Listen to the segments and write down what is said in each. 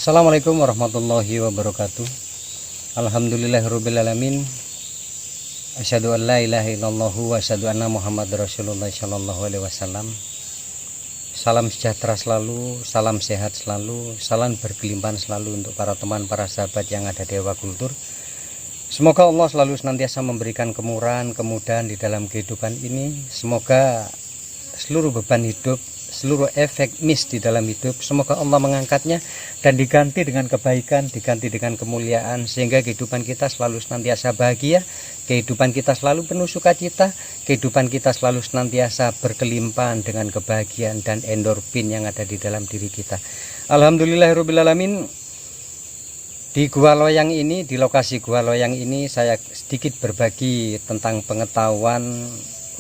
Assalamualaikum warahmatullahi wabarakatuh. Alhamdulillahirrabbilalamin. Asyhadu an la ilaha illallah wa asyhadu anna Muhammad Rasulullah sallallahu alaihi wasallam. Salam sejahtera selalu, salam sehat selalu, salam berkelimpahan selalu untuk para teman, para sahabat yang ada di Ewa Kultur. Semoga Allah selalu senantiasa memberikan kemurahan, kemudahan di dalam kehidupan ini. Semoga seluruh beban hidup, seluruh efek miss di dalam hidup, semoga Allah mengangkatnya dan diganti dengan kebaikan, diganti dengan kemuliaan, sehingga kehidupan kita selalu senantiasa bahagia, kehidupan kita selalu penuh sukacita, kehidupan kita selalu senantiasa berkelimpahan dengan kebahagiaan dan endorfin yang ada di dalam diri kita. Alhamdulillahirrabbilalamin. Di Gua Loyang ini, di lokasi Gua Loyang ini, saya sedikit berbagi tentang pengetahuan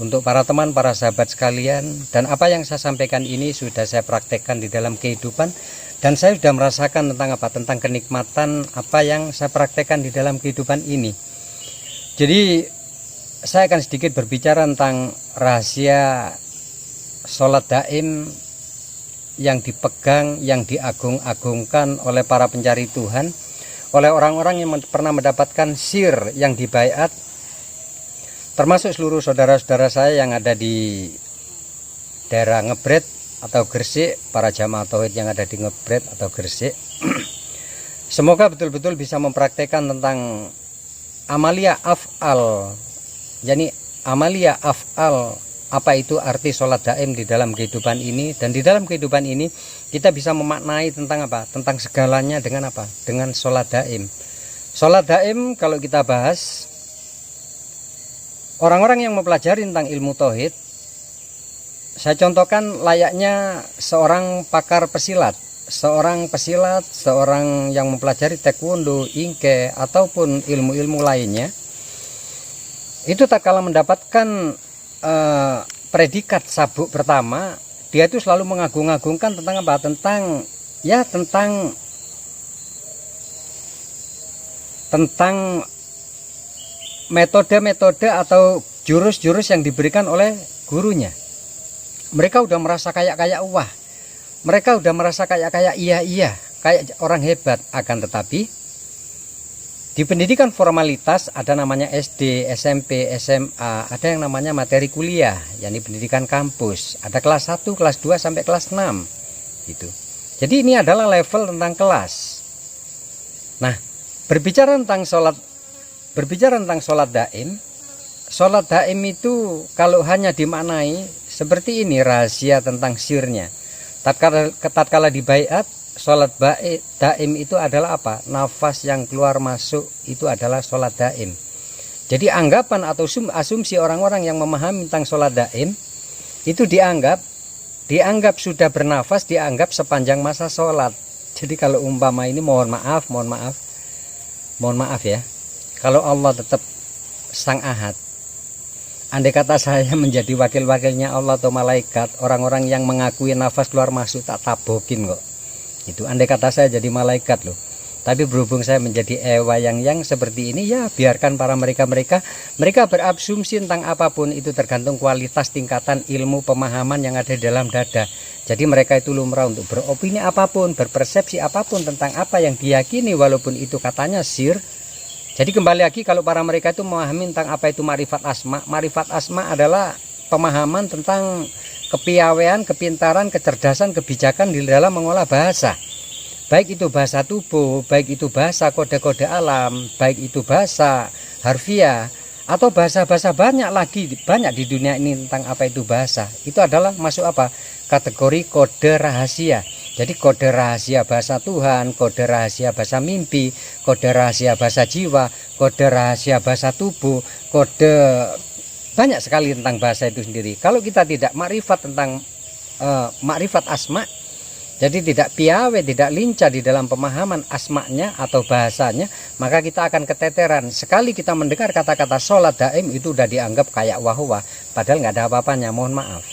untuk para teman, para sahabat sekalian, dan apa yang saya sampaikan ini sudah saya praktekkan di dalam kehidupan, dan saya sudah merasakan tentang apa, tentang kenikmatan apa yang saya praktekkan di dalam kehidupan ini. Jadi saya akan sedikit berbicara tentang rahasia sholat daim yang dipegang, yang diagung-agungkan oleh para pencari Tuhan, oleh orang-orang yang pernah mendapatkan sir yang dibaiat, termasuk seluruh saudara-saudara saya yang ada di daerah Ngebret atau Gresik, para jamaah tauhid yang ada di Ngebret atau Gresik. Semoga betul-betul bisa mempraktekkan tentang amalia af'al, yakni amalia af'al, apa itu arti sholat daim di dalam kehidupan ini, dan di dalam kehidupan ini kita bisa memaknai tentang apa, tentang segalanya dengan apa, dengan sholat daim. Sholat daim kalau kita bahas, orang-orang yang mempelajari tentang ilmu tauhid, saya contohkan layaknya seorang pakar pesilat, seorang yang mempelajari taekwondo, ingke, ataupun ilmu-ilmu lainnya. Itu tak kala mendapatkan predikat sabuk pertama, dia itu selalu mengagung-agungkan tentang apa? Tentang metode-metode atau jurus-jurus yang diberikan oleh gurunya. Mereka udah merasa kayak wah, mereka udah merasa kayak iya, kayak orang hebat. Akan tetapi di pendidikan formalitas ada namanya SD, SMP, SMA, ada yang namanya materi kuliah, yakni pendidikan kampus. Ada kelas 1, kelas 2 sampai kelas 6 gitu. Jadi ini adalah level tentang kelas. Nah, berbicara tentang sholat daim, sholat daim itu kalau hanya dimaknai seperti ini, rahasia tentang sirnya. Tatkala dibaiat, sholat daim itu adalah apa? Nafas yang keluar masuk itu adalah sholat daim. Jadi anggapan atau asumsi orang-orang yang memahami tentang sholat daim itu dianggap sudah bernafas, dianggap sepanjang masa sholat. Jadi kalau umpama ini mohon maaf ya, kalau Allah tetap Sang Ahad, andai kata saya menjadi wakil-wakilnya Allah atau malaikat, orang-orang yang mengakui nafas keluar masuk tak tabokin kok. Itu andai kata saya jadi malaikat loh. Tapi berhubung saya menjadi ewa yang seperti ini, ya biarkan para mereka berasumsi tentang apapun, itu tergantung kualitas tingkatan ilmu pemahaman yang ada di dalam dada. Jadi mereka itu lumrah untuk beropini apapun, berpersepsi apapun tentang apa yang diyakini, walaupun itu katanya sir. Jadi kembali lagi, kalau para mereka itu memahami tentang apa itu ma'rifat asma. Ma'rifat asma adalah pemahaman tentang kepiawaian, kepintaran, kecerdasan, kebijakan di dalam mengolah bahasa. Baik itu bahasa tubuh, baik itu bahasa kode-kode alam, baik itu bahasa harfiah, atau bahasa-bahasa banyak di dunia ini tentang apa itu bahasa. Itu adalah masuk apa? Kategori kode rahasia. Jadi kode rahasia bahasa Tuhan, kode rahasia bahasa mimpi, kode rahasia bahasa jiwa, kode rahasia bahasa tubuh, kode banyak sekali tentang bahasa itu sendiri. Kalau kita tidak makrifat tentang makrifat asma, jadi tidak piawe, tidak lincah di dalam pemahaman asmanya atau bahasanya, maka kita akan keteteran. Sekali kita mendengar kata-kata sholat daim itu sudah dianggap kayak wah-wah, padahal nggak ada apa-apanya, mohon maaf.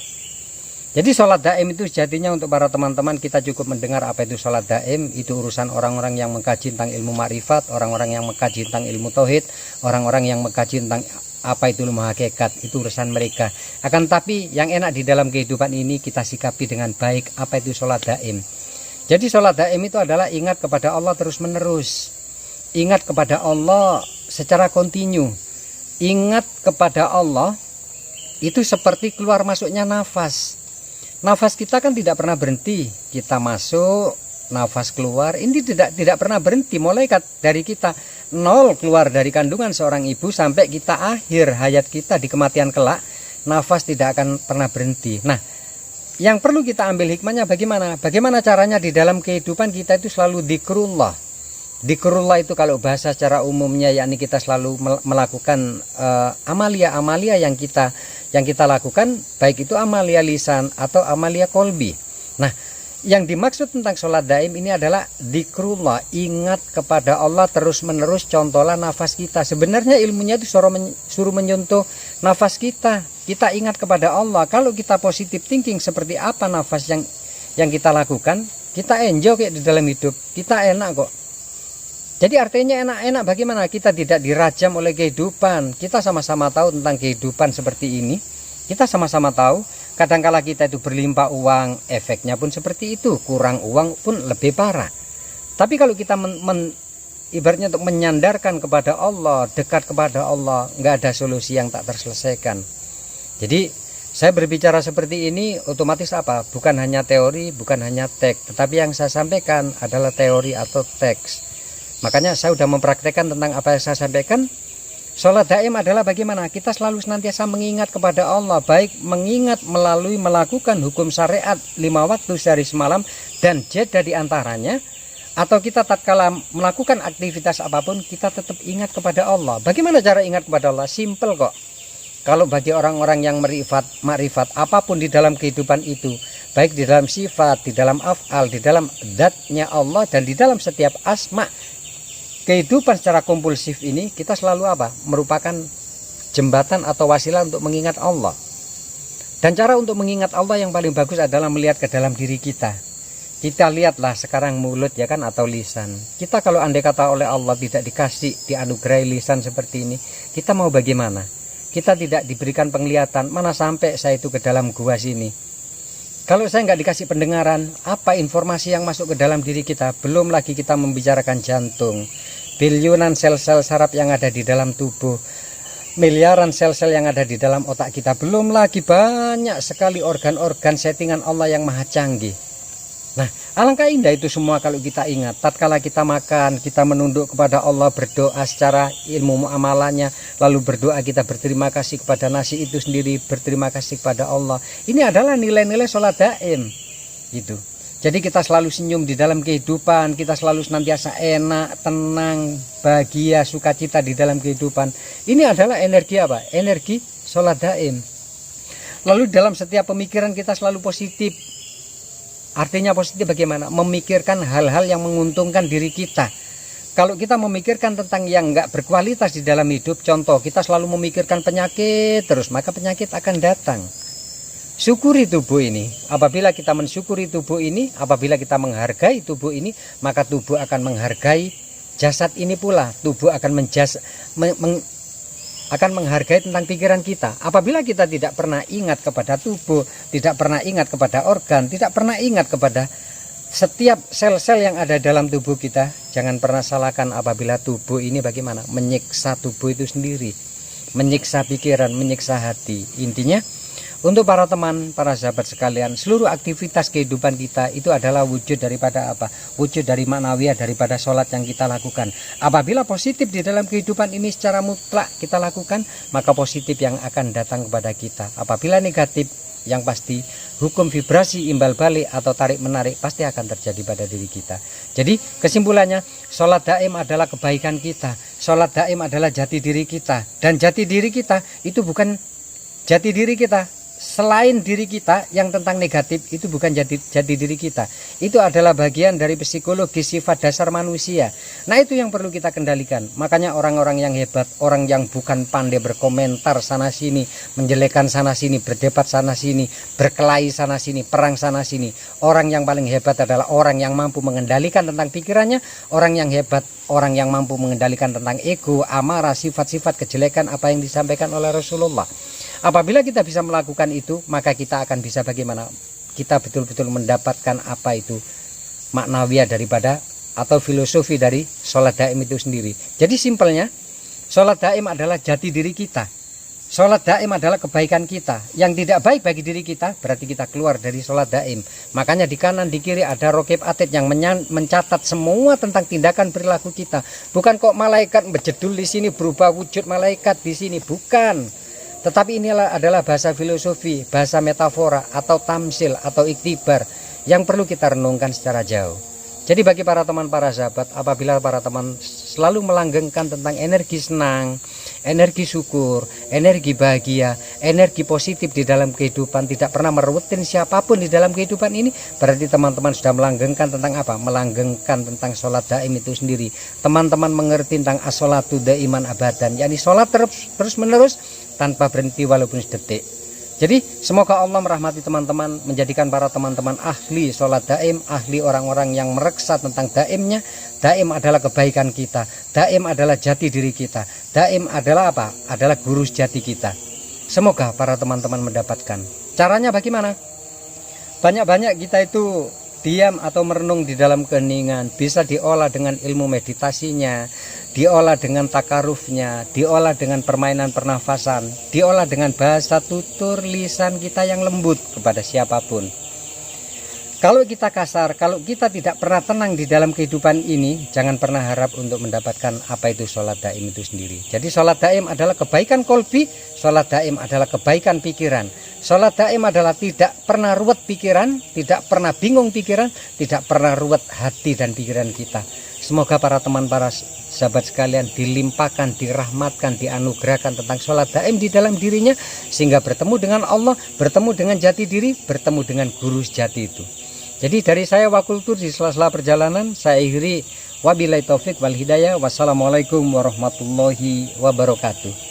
Jadi sholat daim itu sejatinya untuk para teman-teman, kita cukup mendengar apa itu sholat daim, itu urusan orang-orang yang mengkaji tentang ilmu makrifat, orang-orang yang mengkaji tentang ilmu tauhid, orang-orang yang mengkaji tentang apa itu ilmu hakikat, itu urusan mereka. Akan tapi yang enak di dalam kehidupan ini kita sikapi dengan baik apa itu sholat daim. Jadi sholat daim itu adalah ingat kepada Allah terus menerus, ingat kepada Allah secara kontinu, ingat kepada Allah itu seperti keluar masuknya nafas. Nafas kita kan tidak pernah berhenti, kita masuk, nafas keluar, ini tidak pernah berhenti, mulai dari kita nol keluar dari kandungan seorang ibu sampai kita akhir hayat kita di kematian kelak, nafas tidak akan pernah berhenti. Nah, yang perlu kita ambil hikmahnya bagaimana? Bagaimana caranya di dalam kehidupan kita itu selalu dzikrullah. Dzikrullah itu kalau bahasa secara umumnya yakni kita selalu melakukan amalia-amalia yang kita lakukan, baik itu amalia lisan atau amalia kolbi. Nah, yang dimaksud tentang sholat daim ini adalah dzikrullah, ingat kepada Allah terus menerus, contohlah nafas kita. Sebenarnya ilmunya itu suruh menyentuh nafas kita. Kita ingat kepada Allah. Kalau kita positive thinking seperti apa nafas yang kita lakukan, kita enjoy kayak di dalam hidup, kita enak kok. Jadi artinya enak-enak bagaimana? Kita tidak dirajam oleh kehidupan. Kita sama-sama tahu tentang kehidupan seperti ini. Kita sama-sama tahu, kadangkala kita itu berlimpah uang, efeknya pun seperti itu. Kurang uang pun lebih parah. Tapi kalau kita ibaratnya untuk menyandarkan kepada Allah, dekat kepada Allah, nggak ada solusi yang tak terselesaikan. Jadi saya berbicara seperti ini otomatis apa? Bukan hanya teori, bukan hanya teks, tetapi yang saya sampaikan adalah teori atau teks. Makanya saya sudah mempraktekkan tentang apa yang saya sampaikan. Sholat daim adalah bagaimana kita selalu senantiasa mengingat kepada Allah, baik mengingat melalui melakukan hukum syariat 5 waktu sehari semalam dan jeda di antaranya, atau kita tatkala melakukan aktivitas apapun kita tetap ingat kepada Allah. Bagaimana cara ingat kepada Allah? Simple kok. Kalau bagi orang-orang yang makrifat apapun di dalam kehidupan itu, baik di dalam sifat, di dalam af'al, di dalam dzatnya Allah, dan di dalam setiap asma kehidupan secara kompulsif ini, kita selalu apa? Merupakan jembatan atau wasilah untuk mengingat Allah. Dan cara untuk mengingat Allah yang paling bagus adalah melihat ke dalam diri kita. Kita lihatlah sekarang mulut ya kan, atau lisan. Kita kalau andai kata oleh Allah tidak dikasih, dianugerahi lisan seperti ini, kita mau bagaimana? Kita tidak diberikan penglihatan, mana sampai saya itu ke dalam gua sini. Kalau saya nggak dikasih pendengaran, apa informasi yang masuk ke dalam diri kita? Belum lagi kita membicarakan jantung, biliunan sel-sel saraf yang ada di dalam tubuh, miliaran sel-sel yang ada di dalam otak kita. Belum lagi banyak sekali organ-organ settingan Allah yang maha canggih. Nah, alangkah indah itu semua kalau kita ingat. Tatkala kita makan, kita menunduk kepada Allah, berdoa secara ilmu muamalahnya, lalu berdoa kita berterima kasih kepada nasi itu sendiri, berterima kasih kepada Allah. Ini adalah nilai-nilai sholat daim gitu. Jadi kita selalu senyum di dalam kehidupan, kita selalu senantiasa enak, tenang, bahagia, sukacita di dalam kehidupan. Ini adalah energi apa? Energi sholat daim. Lalu dalam setiap pemikiran kita selalu positif. Artinya positif bagaimana? Memikirkan hal-hal yang menguntungkan diri kita. Kalau kita memikirkan tentang yang enggak berkualitas di dalam hidup, contoh kita selalu memikirkan penyakit terus, maka penyakit akan datang. Syukuri tubuh ini. Apabila kita mensyukuri tubuh ini, apabila kita menghargai tubuh ini, maka tubuh akan menghargai jasad ini pula. Tubuh akan akan menghargai tentang pikiran kita. Apabila kita tidak pernah ingat kepada tubuh, tidak pernah ingat kepada organ, tidak pernah ingat kepada setiap sel-sel yang ada dalam tubuh kita, jangan pernah salahkan apabila tubuh ini bagaimana? Menyiksa tubuh itu sendiri, menyiksa pikiran, menyiksa hati. Intinya, untuk para teman, para sahabat sekalian, seluruh aktivitas kehidupan kita itu adalah wujud daripada apa? Wujud dari maknawiyah daripada sholat yang kita lakukan. Apabila positif di dalam kehidupan ini secara mutlak kita lakukan, maka positif yang akan datang kepada kita. Apabila negatif, yang pasti hukum vibrasi imbal balik atau tarik menarik pasti akan terjadi pada diri kita. Jadi kesimpulannya, sholat daim adalah kebaikan kita. Sholat daim adalah jati diri kita. Dan jati diri kita itu bukan jati diri kita selain diri kita yang tentang negatif, itu bukan jati diri kita. Itu adalah bagian dari psikologi sifat dasar manusia. Nah, itu yang perlu kita kendalikan. Makanya orang-orang yang hebat, orang yang bukan pandai berkomentar sana sini, menjelekkan sana sini, berdebat sana sini, berkelahi sana sini, perang sana sini. Orang yang paling hebat adalah orang yang mampu mengendalikan tentang pikirannya. Orang yang hebat, orang yang mampu mengendalikan tentang ego, amarah, sifat-sifat kejelekan apa yang disampaikan oleh Rasulullah. Apabila kita bisa melakukan itu, maka kita akan bisa bagaimana? Kita betul-betul mendapatkan apa itu? maknawiyah daripada atau filosofi dari sholat daim itu sendiri. Jadi simpelnya, sholat daim adalah jati diri kita. Sholat daim adalah kebaikan kita. Yang tidak baik bagi diri kita, berarti kita keluar dari sholat daim. Makanya di kanan, di kiri ada rokib atid yang mencatat semua tentang tindakan perilaku kita. Bukan kok malaikat berjedul di sini berubah wujud malaikat di sini, bukan. Tetapi inilah adalah bahasa filosofi, bahasa metafora atau tamsil atau iktibar yang perlu kita renungkan secara jauh. Jadi bagi para teman, para sahabat, apabila para teman selalu melanggengkan tentang energi senang, energi syukur, energi bahagia, energi positif di dalam kehidupan, tidak pernah merutin siapapun di dalam kehidupan ini, berarti teman-teman sudah melanggengkan tentang apa? Melanggengkan tentang sholat daim itu sendiri. Teman-teman mengerti tentang as-sholatu daiman abadan, yakni sholat terus menerus tanpa berhenti walaupun sedetik. Jadi semoga Allah merahmati teman-teman, menjadikan para teman-teman ahli sholat daim, ahli orang-orang yang mereksa tentang daimnya. Daim adalah kebaikan kita, daim adalah jati diri kita, daim adalah apa? Adalah guru sejati kita. Semoga para teman-teman mendapatkan. Caranya bagaimana? Banyak-banyak kita itu diam atau merenung di dalam keheningan, bisa diolah dengan ilmu meditasinya, diolah dengan takarufnya, diolah dengan permainan pernafasan, diolah dengan bahasa tutur lisan kita yang lembut kepada siapapun. Kalau kita kasar, kalau kita tidak pernah tenang di dalam kehidupan ini, jangan pernah harap untuk mendapatkan apa itu sholat daim itu sendiri. Jadi sholat daim adalah kebaikan kolbi, sholat daim adalah kebaikan pikiran. Sholat daim adalah tidak pernah ruwet pikiran, tidak pernah bingung pikiran, tidak pernah ruwet hati dan pikiran kita. Semoga para teman, para sahabat sekalian dilimpahkan, dirahmatkan, dianugerahkan tentang sholat daim di dalam dirinya, sehingga bertemu dengan Allah, bertemu dengan jati diri, bertemu dengan guru sejati itu. Jadi dari saya Wakultur di sela-sela perjalanan, saya akhiri wabillahi taufik wal hidayah. Wassalamualaikum warahmatullahi wabarakatuh.